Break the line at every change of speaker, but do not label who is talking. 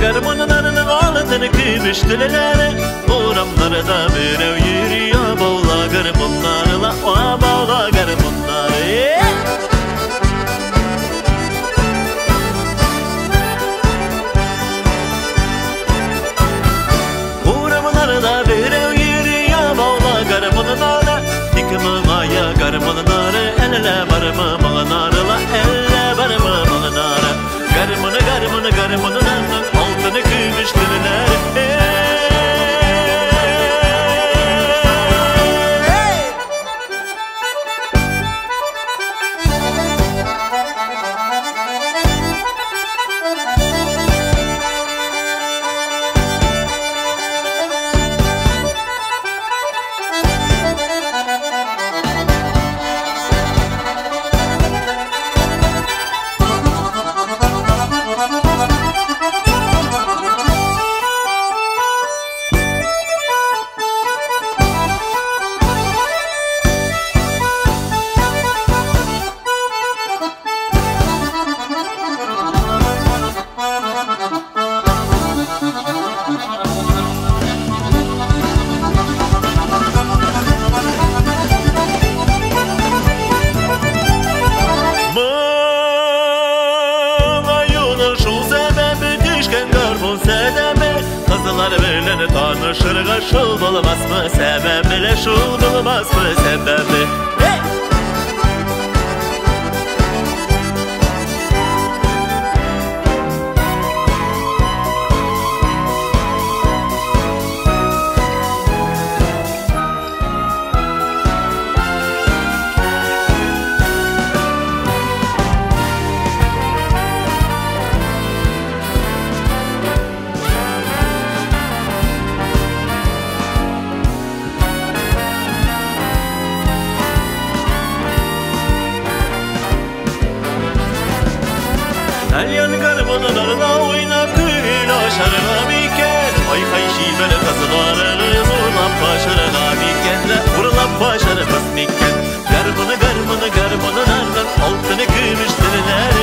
Garmanın arının ağladığını kıvıştırıları Uğramları da bürev yürüyor Bağla garmanlarla o bağla garmanları Uğramları da bürev yürüyor Bağla garmanlarla Dikimaya garmanları Elle barımı bağlanarla Elle barımı bağlanarla Garmanın altını kıvıştırırlar Kızlar bilen tanışırga şul bulmaz mı sebebi şul bulmaz mı sebebi Elyan garmanlarla oynap kıyılaşarına miken Ay kayşi böyle kazılarını vurlap başarına miken Vurlap başarımız miken Garmanın ardan altını kıvıştırırlar